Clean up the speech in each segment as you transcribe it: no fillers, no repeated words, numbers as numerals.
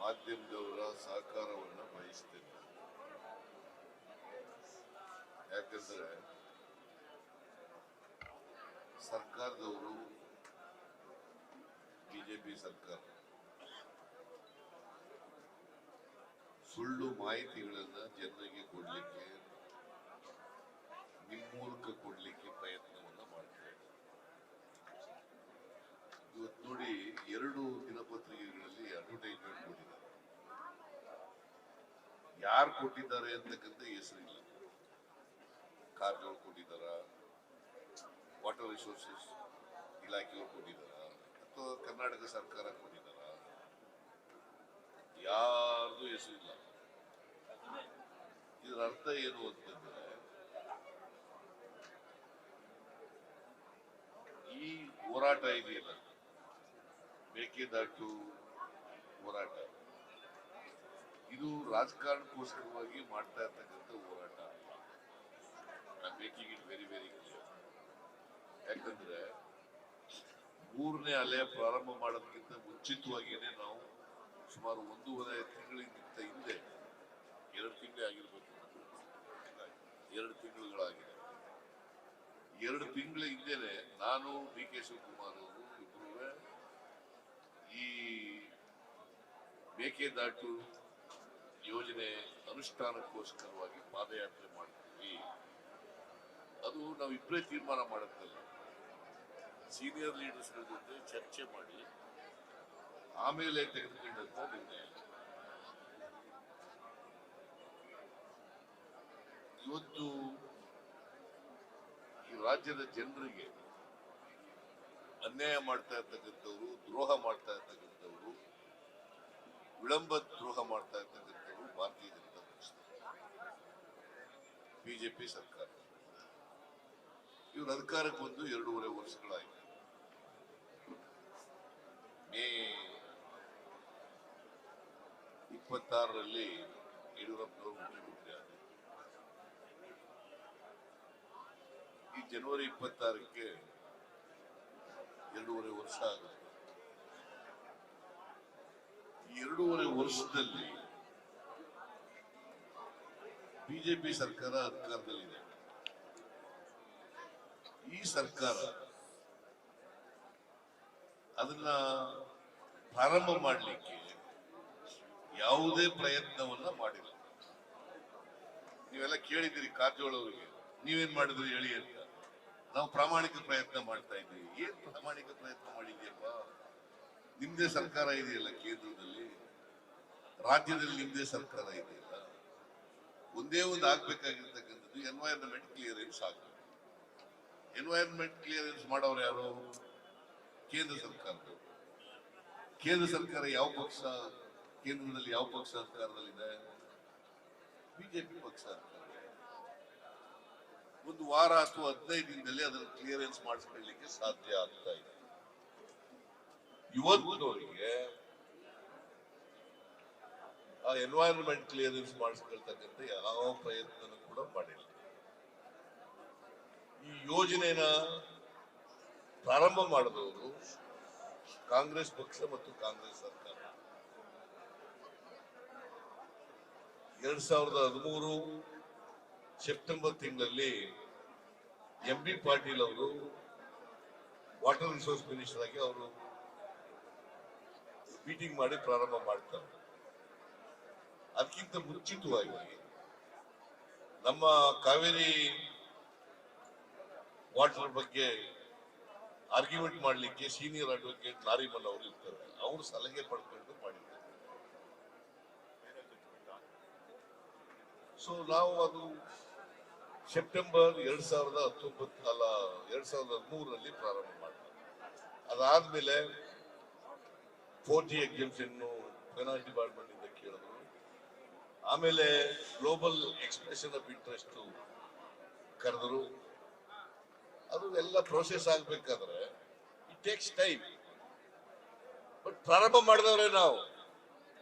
ಮಾಧ್ಯಮದವರ ಸಹಕಾರವನ್ನು ಬಯಸ್ತೇನೆ. ಯಾಕಂದ್ರೆ ಸರ್ಕಾರದವರು, ಬಿಜೆಪಿ ಸರ್ಕಾರ ಸುಳ್ಳು ಮಾಹಿತಿಗಳನ್ನ ಜನರಿಗೆ ಕೊಡ್ಲಿಕ್ಕೆ, ನಿಮ್ಮ ಮೂಲಕ ಕೊಡ್ಲಿಕ್ಕೆ ಪ್ರಯತ್ನವನ್ನ ಮಾಡ್ತಾರೆ. ಇವತ್ತು ನೋಡಿ, 2 ದಿನಪತ್ರಿಕೆಗಳಲ್ಲಿ ಅಡ್ವರ್ಟೈಸ್ಮೆಂಟ್ ಕೊಟ್ಟಿದ್ದಾರೆ. ಯಾರು ಕೊಟ್ಟಿದ್ದಾರೆ ಅಂತಕ್ಕಂಥ ಹೆಸರಿಲ್ಲ. ಕಾರಜೋಳ ಕೊಟ್ಟಿದ್ದಾರ, ವಾಟರ್ ರಿಸೋರ್ಸಸ್ ಇಲಾಖೆಯವರು ಕೊಟ್ಟಿದ್ದಾರ, ಅಥವಾ ಕರ್ನಾಟಕ ಸರ್ಕಾರ ಕೊಟ್ಟಿದ್ದಾರ, ಯಾರ್ದು ಹೆಸರಿಲ್ಲ. ಇದರ ಅರ್ಥ ಏನು ಅಂತಂದ್ರೆ, ಈ ಹೋರಾಟ ಇದೆಯಲ್ಲ, ಮೇಕೆದಾಟು ಹೋರಾಟ, ಇದು ರಾಜಕಾರಣಕ್ಕೋಸ್ಕರವಾಗಿ ಮಾಡ್ತಾ ಇರ್ತಕ್ಕಂಥ ಹೋರಾಟ. I making it very very clear. ಯಾಕಂದ್ರೆ 3ನೇ ಅಲೆ ಪ್ರಾರಂಭ ಮಾಡೋದಕ್ಕಿಂತ ಮುಂಚಿತವಾಗಿಯೇ ನಾವು ಸುಮಾರು 1.5 ತಿಂಗಳಿಗಿಂತ ಹಿಂದೆ, 2 ತಿಂಗಳೇ ಆಗಿರ್ಬೇಕು, 2 ತಿಂಗಳುಗಳಾಗಿದೆ. 2 ತಿಂಗಳ ಹಿಂದೆನೆ ನಾನು, ಡಿ ಕೆ ಶಿವಕುಮಾರ್ ಅವರು ಇಬ್ಬರು ಈ ಮೇಕೆದಾಟು ಯೋಜನೆ ಅನುಷ್ಠಾನಕ್ಕೋಸ್ಕರವಾಗಿ ಪಾದಯಾತ್ರೆ ಮಾಡ್ತೀವಿ. ಅದು ನಾವಿಬ್ಬರೇ ತೀರ್ಮಾನ ಮಾಡುತ್ತಲ್ಲ, ಸೀನಿಯರ್ ಲೀಡರ್ಸ್ಗಳ ಜೊತೆ ಚರ್ಚೆ ಮಾಡಿ ಆಮೇಲೆ ತೆಗೆದುಕೊಂಡಂತ ನಿರ್ಣಯ. ಇವತ್ತು ಈ ರಾಜ್ಯದ ಜನರಿಗೆ ಅನ್ಯಾಯ ಮಾಡ್ತಾ ಇರ್ತಕ್ಕಂಥವ್ರು, ದ್ರೋಹ ಮಾಡ್ತಾ ಇರ್ತಕ್ಕಂಥವ್ರು, ವಿಳಂಬ ದ್ರೋಹ ಮಾಡ್ತಾ ಇರ್ತಕ್ಕಂಥವ್ರು ಭಾರತೀಯ ಜನತಾ ಪಕ್ಷ, ಬಿಜೆಪಿ ಸರ್ಕಾರ. ಇವರು ಅಧಿಕಾರಕ್ಕೆ ಬಂದು 2.5 ವರ್ಷಗಳಾಯಿತು. ಮೇ 26ರಲ್ಲಿ ಯಡಿಯೂರಪ್ಪನವರು ಮುಖ್ಯಮಂತ್ರಿ ಆದರು. ಈ ಜನವರಿ 26ಕ್ಕೆ 2.5 ವರ್ಷ ಆಗುತ್ತೆ. ಈ 2.5 ವರ್ಷದಲ್ಲಿ ಬಿಜೆಪಿ ಸರ್ಕಾರ ಅಧಿಕಾರದಲ್ಲಿದೆ. ಈ ಸರ್ಕಾರ ಅದನ್ನ ಪ್ರಾರಂಭ ಮಾಡಲಿಕ್ಕೆ ಯಾವುದೇ ಪ್ರಯತ್ನವನ್ನ ಮಾಡಿಲ್ಲ. ನೀವೆಲ್ಲ ಕೇಳಿದ್ದೀರಿ ಕಾರಜೋಳ ಅವರಿಗೆ, ನೀವೇನ್ ಮಾಡಿದ್ರಿ ಹೇಳಿ ಅಂತ. ನಾವು ಪ್ರಾಮಾಣಿಕ ಪ್ರಯತ್ನ ಮಾಡ್ತಾ ಇದ್ದೀವಿ. ಏನ್ ಪ್ರಾಮಾಣಿಕ ಪ್ರಯತ್ನ ಮಾಡಿದ್ಯಪ್ಪ? ನಿಮ್ದೇ ಸರ್ಕಾರ ಇದೆಯಲ್ಲ, ಕೇಂದ್ರದಲ್ಲಿ, ರಾಜ್ಯದಲ್ಲಿ ನಿಮ್ದೇ ಸರ್ಕಾರ ಇದೆಯಲ್ಲ. ಒಂದೇ ಒಂದು ಆಗ್ಬೇಕಾಗಿರ್ತಕ್ಕಂಥದ್ದು ಎನ್ವೈರನ್ಮೆಂಟ್ ಕ್ಲಿಯರೆನ್ಸ್ ಆಗ್ಬೇಕು. ಎನ್ವೈರನ್ಮೆಂಟ್ ಕ್ಲಿಯರೆನ್ಸ್ ಮಾಡೋರು ಯಾರು? ಕೇಂದ್ರ ಸರ್ಕಾರದವರು. ಕೇಂದ್ರ ಸರ್ಕಾರ ಯಾವ ಪಕ್ಷ ಕೇಂದ್ರದಲ್ಲಿ, ಯಾವ ಪಕ್ಷ ಸರ್ಕಾರದಲ್ಲಿದೆ? ಬಿಜೆಪಿ ಪಕ್ಷ ಸರ್ಕಾರ. ಒಂದು ವಾರ ಅಥವಾ 15 ದಿನದಲ್ಲಿ ಅದನ್ನು ಕ್ಲಿಯರೆನ್ಸ್ ಮಾಡಿಸ್ಕೊಳ್ಳಿಕ್ಕೆ ಸಾಧ್ಯ ಆಗ್ತಾ ಇದೆ. ಇವತ್ತಿನವರಿಗೆ ಆ ಎನ್ವೈರನ್ಮೆಂಟ್ ಕ್ಲಿಯರೆನ್ಸ್ ಮಾಡಿಸ್ಕೊಳ್ತಕ್ಕಂಥ ಯಾವ ಪ್ರಯತ್ನ ಕೂಡ ಮಾಡಿಲ್ಲ. ಈ ಯೋಜನೆನ ಪ್ರಾರಂಭ ಮಾಡಿದವರು ಕಾಂಗ್ರೆಸ್ ಪಕ್ಷ ಮತ್ತು ಕಾಂಗ್ರೆಸ್ ಸರ್ಕಾರ. 2013 ಸೆಪ್ಟೆಂಬರ್ ತಿಂಗಳಲ್ಲಿ ಎಂ ಬಿ ಪಾಟೀಲ್ ಅವರು ವಾಟರ್ ರಿಸೋರ್ಸ್ ಮಿನಿಸ್ಟರ್ ಆಗಿ ಅವರು ಮೀಟಿಂಗ್ ಮಾಡಿ ಪ್ರಾರಂಭ ಮಾಡ್ತಾರೆ. ಅದಕ್ಕಿಂತ ಮುಂಚಿತವಾಗಿ ನಮ್ಮ ಕಾವೇರಿ ವಾಟರ್ ಬಗ್ಗೆ ಆರ್ಗ್ಯುಮೆಂಟ್ ಮಾಡಲಿಕ್ಕೆ ಸೀನಿಯರ್ ಅಡ್ವೊಕೇಟ್ ನಾರಿಮನ್ ಅವರು ಇರ್ತಾರೆ. ಅವರು ಸಲಹೆ ಪಡ್ಕೊಂಡು ಮಾಡಿದ್ದಾರೆ. ಸೊ ನಾವು ಅದು ಸೆಪ್ಟೆಂಬರ್ 2013ರಲ್ಲಿ ಪ್ರಾರಂಭ ಮಾಡಿದ್ವಿ. ಅದಾದ್ಮೇಲೆ 4G ಎಕ್ಸಾಮ್ಷನ್ ಫೈನಾನ್ಸ್ ಡಿಪಾರ್ಟ್ಮೆಂಟ್ ಇಂದ ಕೇಳಿದ್ರು. ಆಮೇಲೆ ಗ್ಲೋಬಲ್ ಎಕ್ಸ್ಪ್ರೆಷನ್ ಆಫ್ ಇಂಟ್ರೆಸ್ಟ್ ಕರೆದ್ರು. ಅದು ಎಲ್ಲ ಪ್ರೋಸೆಸ್ ಆಗ್ಬೇಕಾದ್ರೆ ಇಟ್ ಟೇಕ್ಸ್ ಟೈಮ್. ಬಟ್ ಪ್ರಾರಂಭ ಮಾಡಿದವ್ರೆ ನಾವು.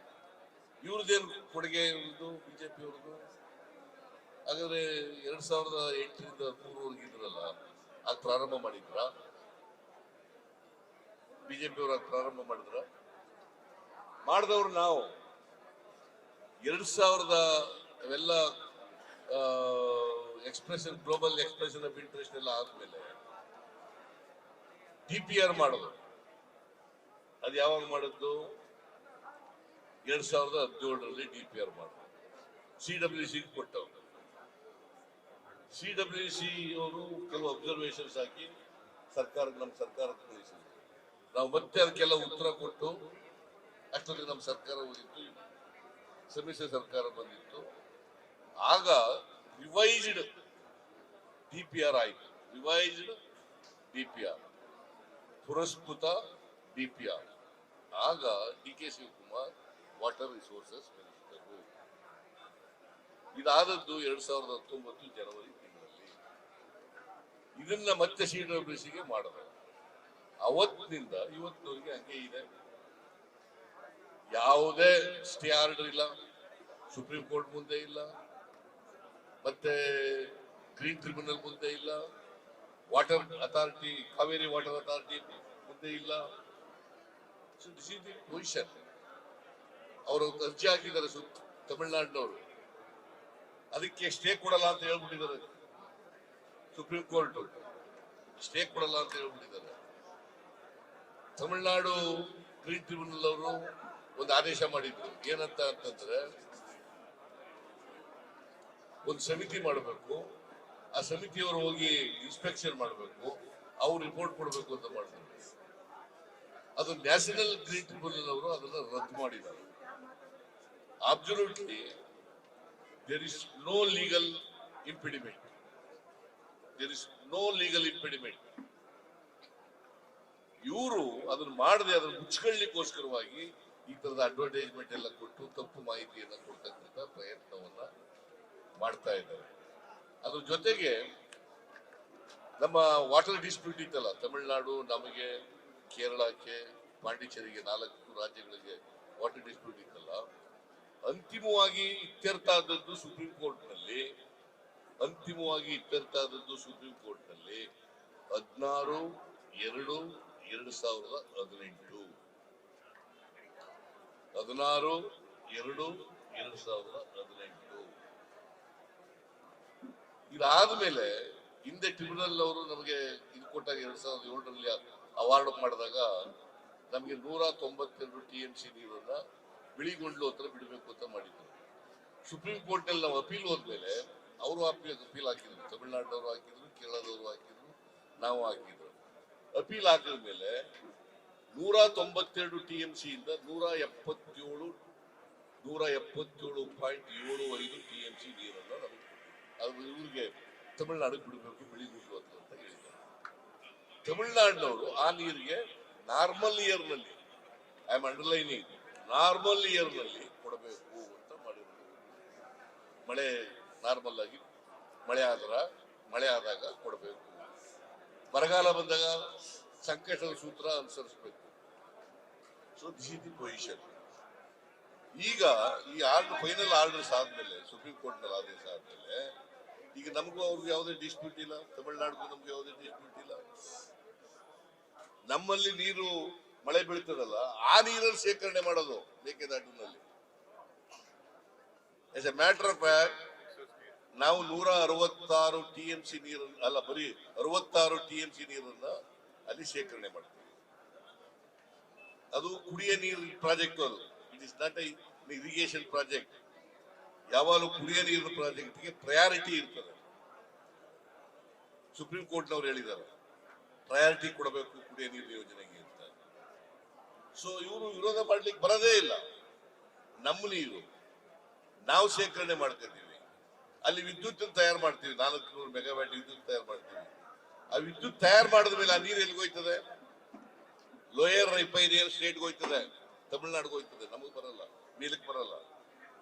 ಇವ್ರದ್ದೇನು ಕೊಡುಗೆ? ಇವ್ರದ್ದು ಬಿಜೆಪಿ ಅವ್ರದ್ದು. ಹಾಗಾದ್ರೆ 2008ರಿಂದ 2013 ಇದ್ರಲ್ಲ, ಅದು ಪ್ರಾರಂಭ ಮಾಡಿದ್ರ? ಬಿಜೆಪಿ ಅವರು ಪ್ರಾರಂಭ ಮಾಡಿದ್ರ? ಮಾಡಿದವ್ರು ನಾವು. 2000 ಅವೆಲ್ಲ expression global expression of interest ಎಲ್ಲ ಆದ್ಮೇಲೆ DPR ಮಾಡೋದು. ಅದು ಯಾವಾಗ ಮಾಡಿದ್ದು? 2017ರಲ್ಲಿ DPR ಮಾಡೋದು. CWC ಕೊಟ್ಟವರು. CWC ಅವರು ಕೆಲವು ಅಬ್ಸರ್ವೇಷನ್ಸ್ ಹಾಕಿ ನಮ್ಮ ಸರ್ಕಾರಕ್ಕೆ ಕಳಿಸಿದ್ರು. ನಾವು ಮತ್ತೆ ಅದಕ್ಕೆಲ್ಲ ಉತ್ತರ ಕೊಟ್ಟು ಅಷ್ಟೊತ್ತಿಗೆ ನಮ್ಮ ಸರ್ಕಾರ ಹೋಗಿತ್ತು, ಸಮ್ಮಿಶ್ರ ಸರ್ಕಾರ ಬಂದಿತ್ತು. ಆಗ ರಿವೈಸ್ಡ್ DPR ಆಯಿತು. ರಿವೈಸ್ಡ್ DPR, ಪುರಸ್ಕೃತ DPR. ಆಗ DK Shivakumar water resources minister. ಇದಾದದ್ದು 2019 ಜನವರಿ ತಿಂಗಳಲ್ಲಿ. ಇದನ್ನ ಮತ್ತೆ CWCಗೆ ಮಾಡಿದ್ರು. ಅವತ್ತಿನಿಂದ ಇವತ್ತಿನವರೆಗೆ ಹಂಗೆ ಇದೆ. ಯಾವುದೇ ಸ್ಟೇ ಆರ್ಡರ್ ಇಲ್ಲ, ಸುಪ್ರೀಂ ಕೋರ್ಟ್ ಮುಂದೆ ಇಲ್ಲ, ಮತ್ತೆ ಗ್ರೀನ್ ಟ್ರಿಬ್ಯುನಲ್ ಮುಂದೆ ಇಲ್ಲ, water authority, Kaveri water authority ಮುಂದೆ ಇಲ್ಲ. This is the position. ಅವರು ಅರ್ಜಿ ಹಾಕಿದ್ದಾರೆ ತಮಿಳುನಾಡಿನವರು, ಅದಕ್ಕೆ ಸ್ಟೇ ಕೊಡಲ್ಲ ಅಂತ ಹೇಳ್ಬಿಟ್ಟಿದ್ದಾರೆ. ಸುಪ್ರೀಂ ಕೋರ್ಟ್ ಸ್ಟೇ ಕೊಡಲ್ಲ ಅಂತ ಹೇಳ್ಬಿಟ್ಟಿದ್ದಾರೆ. ತಮಿಳುನಾಡು ಗ್ರೀನ್ ಟ್ರಿಬ್ಯುನಲ್ ಅವರು ಒಂದು ಆದೇಶ ಮಾಡಿದ್ರು. ಏನಂತ ಅಂತಂದ್ರೆ, ಒಂದು ಸಮಿತಿ ಮಾಡಬೇಕು, ಆ ಸಮಿತಿಯವರು ಹೋಗಿ ಇನ್ಸ್ಪೆಕ್ಷನ್ ಮಾಡಬೇಕು, ಅವ್ರು ರಿಪೋರ್ಟ್ ಕೊಡಬೇಕು ಅಂತ ಮಾಡಿದ್ರು. ಅದು ನ್ಯಾಷನಲ್ ಗ್ರೀನ್ ಟ್ರಿಬ್ಯುನಲ್ ಅವರು ಅದನ್ನ ರದ್ದು ಮಾಡಿದ್ದಾರೆ. Absolutely there is no legal impediment. There is no legal impediment. ಇವರು ಅದನ್ನ ಮಾಡದೆ ಅದನ್ನ ಮುಚ್ಕೊಳ್ಳಿಕ್ಕೋಸ್ಕರವಾಗಿ ಈ ತರದ ಅಡ್ವರ್ಟೈಸ್ಮೆಂಟ್ ಎಲ್ಲ ಕೊಟ್ಟು ತಪ್ಪು ಮಾಹಿತಿಯನ್ನ ಕೊಡ್ತಕ್ಕಂಥ ಪ್ರಯತ್ನವನ್ನ ಮಾಡ್ತಾ ಇದ್ದಾರೆ. ಅದ್ರ ಜೊತೆಗೆ ನಮ್ಮ ವಾಟರ್ ಡಿಸ್ಪ್ಯೂಟ್ ಇತ್ತಲ್ಲ, ತಮಿಳುನಾಡು ನಮಗೆ, ಕೇರಳಕ್ಕೆ, ಪಾಂಡಿಚೇರಿಗೆ, 4 ರಾಜ್ಯಗಳಿಗೆ ವಾಟರ್ ಡಿಸ್ಪ್ಯೂಟ್ ಇತ್ತಲ್ಲ, ಅಂತಿಮವಾಗಿ ಇತ್ಯರ್ಥ ಆದದ್ದು ಸುಪ್ರೀಂ ಕೋರ್ಟ್ ನಲ್ಲಿ. 16/2/2018. 16/2/2018. ಇದಾದ್ಮೇಲೆ ಹಿಂದೆ ಟ್ರಿಬ್ಯುನಲ್ ಅವರು ನಮಗೆ ಇದು ಕೊಟ್ಟಾಗ 2007ರಲ್ಲಿ ಅವಾರ್ಡ್ ಮಾಡಿದಾಗ ನಮಗೆ 192 TMC ನೀರನ್ನ ಬಿಳಿಗೊಂಡ್ಲು ಹತ್ರ ಬಿಡಬೇಕು ಅಂತ ಮಾಡಿದ್ರು. ಸುಪ್ರೀಂ ಕೋರ್ಟ್ ನಲ್ಲಿ ನಾವು ಅಪೀಲ್ ಹೋದ್ಮೇಲೆ ಅವರು ಅಪೀಲ್ ಹಾಕಿದ್ರು, ತಮಿಳುನಾಡಿನವರು ಹಾಕಿದ್ರು, ಕೇರಳದವರು ಹಾಕಿದ್ರು, ನಾವು ಹಾಕಿದ್ರು. ಅಪೀಲ್ ಹಾಕಿದ್ಮೇಲೆ 192 TMC ಇಂದ 177.75 TMC ನೀರನ್ನ ಅದು ಇವ್ರಿಗೆ ತಮಿಳುನಾಡಿಗೆ ಬಿಡಬೇಕು, ಬಿಳಿಗುಂಡ್ಲು ಅಂತ ಹೇಳಿದ್ದಾರೆ. ತಮಿಳುನಾಡಿನವರು ಆ ನೀರಿಗೆ ನಾರ್ಮಲ್ ಇಯರ್ ನಲ್ಲಿ, I am underlining, normal year ನಲ್ಲಿ ಕೊಡಬೇಕು ಅಂತ ಮಾಡಿದ್ರು. ಮಳೆ ನಾರ್ಮಲ್ ಆಗಿ ಮಳೆ ಆದಾಗ ಕೊಡಬೇಕು, ಬರಗಾಲ ಬಂದಾಗ ಸಂಕಷ್ಟದ ಸೂತ್ರ ಅನುಸರಿಸಬೇಕು. So this is the position. ಈಗ ಈ ಫೈನಲ್ ಆರ್ಡರ್ಸ್ ಆದ್ಮೇಲೆ, ಸುಪ್ರೀಂ ಕೋರ್ಟ್ ನಲ್ಲಿ ಆದೇಶ ಆದ್ಮೇಲೆ, ಈಗ ನಮಗೂ ಅವ್ರಿಗೆ ಯಾವುದೇ ಡಿಸ್ಪ್ಯೂಟ್ ಇಲ್ಲ, ತಮಿಳುನಾಡಿಗೂ ನಮ್ಗೆ ಯಾವುದೇ ಡಿಸ್ಪ್ಯೂಟ್ ಇಲ್ಲ. ನಮ್ಮಲ್ಲಿ ನೀರು ಮಳೆ ಬೀಳ್ತದಲ್ಲ, ಆ ನೀರನ್ನು ಶೇಖರಣೆ ಮಾಡೋದು ಮೇಕೆದಾಟಿನಲ್ಲಿ. As a matter of fact ನಾವು 166 TMC ನೀರನ್ನು ಅಲ್ಲ, ಬರೀ 66 TMC ನೀರನ್ನ ಅಲ್ಲಿ ಶೇಖರಣೆ ಮಾಡ್ತೀವಿ. ಅದು ಕುಡಿಯ ನೀರು ಪ್ರಾಜೆಕ್ಟ್. ಅದು it is not A irrigation project. ಯಾವಾಗಲೂ ಕುಡಿಯ ನೀರಿನ ಪ್ರಾಜೆಕ್ಟ್ಗೆ ಪ್ರಯಾರಿಟಿ ಇರ್ತದೆ. ಸುಪ್ರೀಂ ಕೋರ್ಟ್ನವ್ರು ಹೇಳಿದ್ದಾರೆ ಪ್ರಯಾರಿಟಿ ಕೊಡಬೇಕು ಕುಡಿಯ ನೀರಿನ ಯೋಜನೆಗೆ ಅಂತ. ಸೊ ಇವರು ವಿರೋಧ ಮಾಡ್ಲಿಕ್ಕೆ ಬರೋದೇ ಇಲ್ಲ. ನಮ್ಮ ನೀರು ನಾವು ಶೇಖರಣೆ ಮಾಡ್ಕೊತೀವಿ, ಅಲ್ಲಿ ವಿದ್ಯುತ್ ತಯಾರು ಮಾಡ್ತೀವಿ, 400 ಮೆಗಾವ್ಯಾಟ್ ವಿದ್ಯುತ್ ತಯಾರು ಮಾಡ್ತೀವಿ. ಆ ವಿದ್ಯುತ್ ತಯಾರು ಮಾಡಿದ ಮೇಲೆ ಆ ನೀರು ಎಲ್ಲಿಗೆ ಹೋಯ್ತದೆ? ಲೋಯರ್ ರೈಫೈನಿಯರ್ ಸ್ಟೇಟ್ಗೆ ಹೋಯ್ತದೆ, ತಮಿಳುನಾಡಿಗೆ ಹೋಯ್ತದೆ. ನಮಗೆ ಬರಲ್ಲ, ಮೇಲಕ್ಕೆ ಬರಲ್ಲ,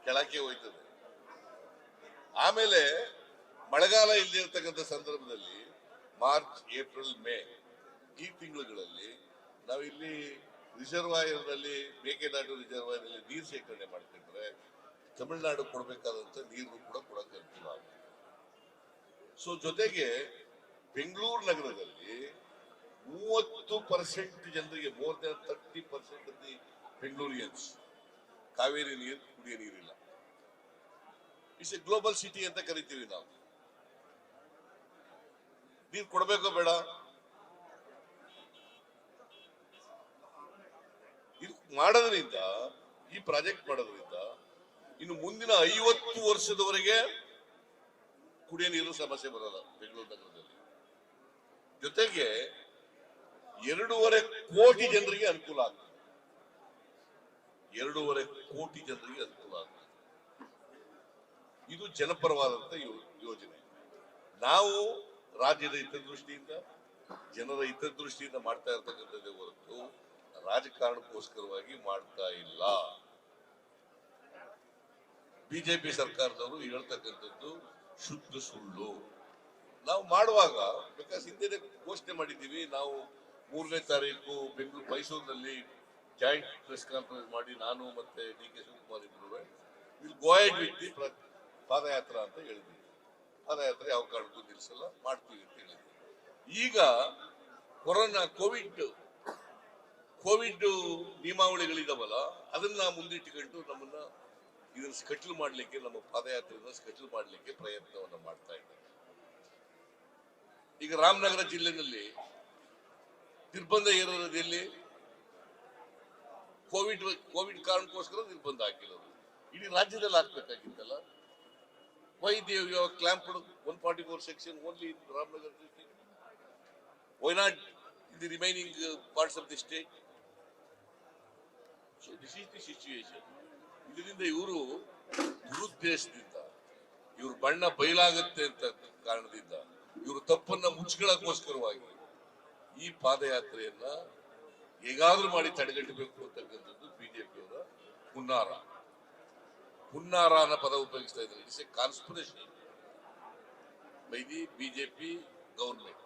ಕೆಳಕ್ಕೆ ಹೋಯ್ತದೆ. ಆಮೇಲೆ ಮಳೆಗಾಲ ಇಲ್ಲದೆ ಇರ್ತಕ್ಕಂಥ ಸಂದರ್ಭದಲ್ಲಿ ಮಾರ್ಚ್, ಏಪ್ರಿಲ್, ಮೇ ಈ ತಿಂಗಳುಗಳಲ್ಲಿ ನಾವು ಇಲ್ಲಿ ರಿಸರ್ವಾಯರ್ ನಲ್ಲಿ, ಮೇಕೆದಾಟು ರಿಸರ್ವಾಯರ್ ನಲ್ಲಿ ನೀರು ಶೇಖರಣೆ ಮಾಡ್ಕೊಂಡ್ರೆ ತಮಿಳುನಾಡು ಕೊಡಬೇಕಾದಂತ ನೀರು ಕೂಡ ಕೊಡಕ್ಕೆ ಅನುಕೂಲ ಆಗುತ್ತೆ. ಸೊ ಜೊತೆಗೆ ಬೆಂಗಳೂರು ನಗರದಲ್ಲಿ 30% ಜನರಿಗೆ, more than 30% of the Bengalurians Kaveri ನೀರು, ಕುಡಿಯ ನೀರಿಲ್ಲ. ಇಟ್ಸ್ ಎ ಗ್ಲೋಬಲ್ ಸಿಟಿ ಅಂತ ಕರಿತೀವಿ ನಾವು. ನೀರು ಕೊಡಬೇಕೋ ಬೇಡ? ಇದು ಮಾಡೋದ್ರಿಂದ, ಈ ಪ್ರಾಜೆಕ್ಟ್ ಮಾಡೋದ್ರಿಂದ ಇನ್ನು ಮುಂದಿನ 50 ವರ್ಷದವರೆಗೆ ಕುಡಿಯ ನೀರು ಸಮಸ್ಯೆ ಬರಲ್ಲ ಬೆಂಗಳೂರು ನಗರದಲ್ಲಿ. ಜೊತೆಗೆ 2.5 ಕೋಟಿ ಜನರಿಗೆ ಅನುಕೂಲ ಆಗ್ತದೆ. 2.5 ಕೋಟಿ ಜನರಿಗೆ ಅನುಕೂಲ ಆಗ್ತದೆ. ಇದು ಜನಪರವಾದಂತ ಯೋಜನೆ. ನಾವು ರಾಜ್ಯದ ಹಿತದೃಷ್ಟಿಯಿಂದ, ಜನರ ಹಿತದೃಷ್ಟಿಯಿಂದ ಮಾಡ್ತಾ ಇರ್ತಕ್ಕಂಥದ್ದೇ ಹೊರತು ರಾಜಕಾರಣಕ್ಕೋಸ್ಕರವಾಗಿ ಮಾಡ್ತಾ ಇಲ್ಲ. ಬಿಜೆಪಿ ಸರ್ಕಾರದವರು ಹೇಳ್ತಕ್ಕಂಥದ್ದು ಶುದ್ಧ ಸುಳ್ಳು. ನಾವು ಮಾಡುವಾಗ ಬಿಕಾಸ್ ಹಿಂದೆ ಘೋಷಣೆ ಮಾಡಿದ್ದೀವಿ, ನಾವು 3ನೇ ತಾರೀಕು ಬೆಂಗಳೂರು ಮೈಸೂರಿನಲ್ಲಿ ಜಾಯಿಂಟ್ ಪ್ರೆಸ್ ಕಾನ್ಫರೆನ್ಸ್ ಮಾಡಿ ನಾನು ಮತ್ತೆ ಡಿ ಕೆ ಶಿವಕುಮಾರ್ ಇಬ್ಬರು will go ahead with the padayatra ಅಂತ ಹೇಳಿದ್ವಿ. ಪಾದಯಾತ್ರೆ ಯಾವ ಕಾರಣಕ್ಕೂ ನಿಲ್ಲಿಸಲ್ಲ, ಮಾಡ್ತೀವಿ ಅಂತ ಹೇಳಿದ್ವಿ. ಈಗ ಕೊರೋನಾ ಕೋವಿಡ್ ನಿಯಮಾವಳಿಗಳಿದಾವಲ್ಲ, ಅದನ್ನ ಮುಂದಿಟ್ಟುಕೊಂಡು ನಮ್ಮನ್ನ ಇದನ್ನ ಸ್ಕಟ್ಲ್ ಮಾಡ್ಲಿಕ್ಕೆ, ನಮ್ಮ ಪಾದಯಾತ್ರೆಯನ್ನು ಸ್ಕಟ್ಲ್ ಮಾಡ್ಲಿಕ್ಕೆ ಪ್ರಯತ್ನವನ್ನ ಮಾಡ್ತಾ ಇದ್ದಾರೆ. ಈಗ ರಾಮನಗರ ಜಿಲ್ಲೆಯಲ್ಲಿ ನಿರ್ಬಂಧ ಇರೋದಲ್ಲಿ ಕೋವಿಡ್ ಕಾರಣಕ್ಕೋಸ್ಕರ ನಿರ್ಬಂಧ ಹಾಕಿರೋದು. ಇಡೀ ರಾಜ್ಯದಲ್ಲಿ ಹಾಕ್ಬೇಕಾಗಿತ್ತಲ್ಲ. Why they you have clamped 144 section only in Ramnagar district? Why not in the remaining parts of the state? So this is the situation. ಇದರಿಂದ ಇವರು ದುರುದ್ದೇಶದಿಂದ, ಇವ್ರ ಬಣ್ಣ ಬಯಲಾಗತ್ತೆ ಅಂತ ಕಾರಣದಿಂದ, ಇವರು ತಪ್ಪನ್ನ ಮುಚ್ಕೊಳ್ಳೋಕ್ಕೋಸ್ಕರವಾಗಿ ಈ ಪಾದಯಾತ್ರೆಯನ್ನ ಹೇಗಾದ್ರೂ ಮಾಡಿ ತಡೆಗಟ್ಟಬೇಕು ಅಂತಕ್ಕಂಥದ್ದು ಬಿಜೆಪಿಯವರ ಹುನ್ನಾರ. ಹುನ್ನಾರ ಅನ್ನೋ ಪದ ಉಪಯೋಗಿಸ್ತಾ ಇದ್ದಾರೆ. It's a conspiration by the BJP government.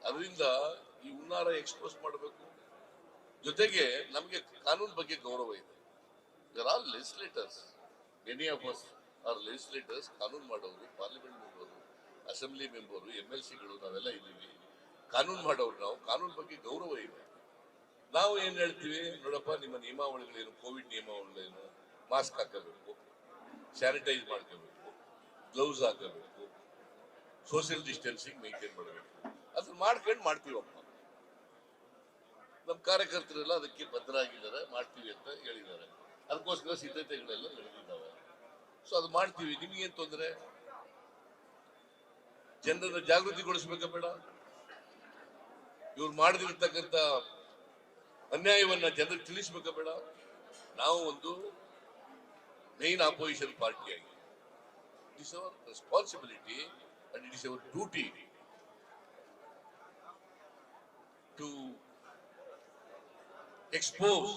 ಅದರಿಂದ ಈ ಹುನ್ನಾರ ಎಕ್ಸ್ಪೋಸ್ ಮಾಡಬೇಕು. ಜೊತೆಗೆ ನಮಗೆ ಕಾನೂನು ಬಗ್ಗೆ ಗೌರವ ಇದೆ. There are legislators, many of us are legislators. ಕಾನೂನು ಮಾಡೋರು, ಪಾರ್ಲಿಮೆಂಟ್ ಮೆಂಬರು, ಅಸೆಂಬ್ಲಿ ಮೆಂಬರು, MLCಗಳು ನಾವೆಲ್ಲ ಇದ್ದೀವಿ. ಕಾನೂನು ಮಾಡೋರು ನಾವು. ಕಾನೂನು ಬಗ್ಗೆ ಗೌರವ ಇದೆ. ನಾವು ಏನ್ ಹೇಳ್ತೀವಿ, ನೋಡಪ್ಪ ನಿಮ್ಮ ನಿಯಮಾವಳಿಗಳೇನು, ಕೋವಿಡ್ ನಿಯಮಾವಳಿಗಳೇನು, ಮಾಸ್ಕ್ ಹಾಕಬೇಕು, ಸ್ಯಾನಿಟೈಸ್ ಮಾಡ್ಕೋಬೇಕು, ಗ್ಲೌಸ್ ಹಾಕಬೇಕು, ಸೋಷಿಯಲ್ ಡಿಸ್ಟೆನ್ಸಿಂಗ್ ಮೇಂಟೈನ್ ಮಾಡಬೇಕು. ಅದನ್ನ ಮಾಡ್ಕೊಂಡು ಮಾಡ್ತೀವಪ್ಪ. ನಮ್ಮ ಕಾರ್ಯಕರ್ತರೆಲ್ಲ ಅದಕ್ಕೆ ಬದ್ಧರಾಗಿದ್ದಾರೆ, ಮಾಡ್ತೀವಿ ಅಂತ ಹೇಳಿದ್ದಾರೆ. ಅದಕ್ಕೋಸ್ಕರ ಸಿದ್ಧತೆಗಳೆಲ್ಲ ನಡೆದಿದ್ದಾವೆ. ಸೊ ಅದು ಮಾಡ್ತೀವಿ. ನಿಮ್ಗೇನ್ ತೊಂದರೆ? ಜನರನ್ನ ಜಾಗೃತಿಗೊಳಿಸ್ಬೇಕ ಬೇಡ? ಇವ್ರು ಮಾಡದಿರ್ತಕ್ಕಂಥ ಅನ್ಯಾಯವನ್ನ ಜನರಿಗೆ ತಿಳಿಸ್ಬೇಕ ಬೇಡ? ನಾವು ಒಂದು ಮೇನ್ ಆಪೋಸಿಷನ್ ಪಾರ್ಟಿಯಾಗಿ it is our responsibility and it is our duty to expose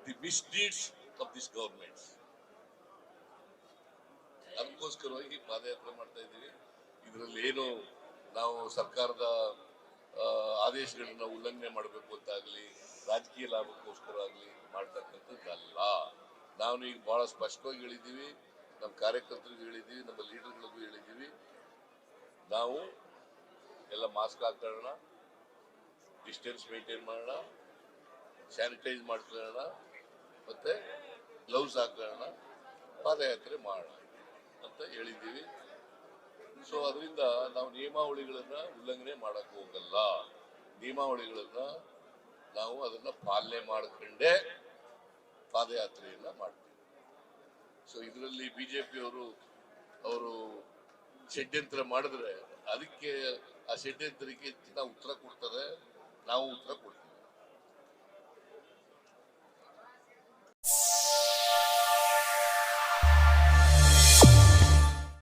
the misdeeds of this government. ಅದಕ್ಕೋಸ್ಕರವಾಗಿ ಪಾದಯಾತ್ರೆ ಮಾಡ್ತಾ ಇದ್ದೀವಿ. ಇದರಲ್ಲಿ ಏನು ನಾವು ಸರ್ಕಾರದ ಆದೇಶಗಳನ್ನ ಉಲ್ಲಂಘನೆ ಮಾಡಬೇಕು ಅಂತಾಗಲಿ, ರಾಜಕೀಯ ಲಾಭಕ್ಕೋಸ್ಕರ ಆಗಲಿ ಮಾಡ್ತಕ್ಕಂಥದ್ದಲ್ಲ. ನಾವು ಈಗ ಬಹಳ ಸ್ಪಷ್ಟವಾಗಿ ಹೇಳಿದ್ದೀವಿ, ನಮ್ಮ ಕಾರ್ಯಕರ್ತರಿಗೂ ಹೇಳಿದ್ದೀವಿ, ನಮ್ಮ ಲೀಡರ್ಗಳಿಗೂ ಹೇಳಿದ್ದೀವಿ. ನಾವು ಎಲ್ಲ ಮಾಸ್ಕ್ ಹಾಕೊಳ್ಳೋಣ, ಡಿಸ್ಟೆನ್ಸ್ ಮೇಂಟೈನ್ ಮಾಡೋಣ, ಸ್ಯಾನಿಟೈಸ್ ಮಾಡ್ಕೊಳ್ಳೋಣ, ಮತ್ತೆ ಗ್ಲೌಸ್ ಹಾಕೋಣ, ಪಾದಯಾತ್ರೆ ಮಾಡೋಣ ಅಂತ ಹೇಳಿದ್ದೀವಿ. ಸೊ ಅದರಿಂದ ನಾವು ನಿಯಮಾವಳಿಗಳನ್ನ ಉಲ್ಲಂಘನೆ ಮಾಡಕ್ ಹೋಗಲ್ಲ. ನಿಯಮಾವಳಿಗಳನ್ನ ನಾವು ಅದನ್ನ ಪಾಲನೆ ಮಾಡ್ಕೊಂಡೇ ಪಾದಯಾತ್ರೆಯನ್ನ ಮಾಡ್ತೀವಿ. ಸೊ ಇದರಲ್ಲಿ ಬಿಜೆಪಿಯವರು ಅವರು ಷಡ್ಯಂತ್ರ ಮಾಡಿದ್ರೆ ಅದಕ್ಕೆ ಆ ಷಡ್ಯಂತ್ರಕ್ಕೆ ಜನ ಉತ್ತರ ಕೊಡ್ತಾರೆ, ನಾವು ಉತ್ತರ ಕೊಡ್ತೀವಿ.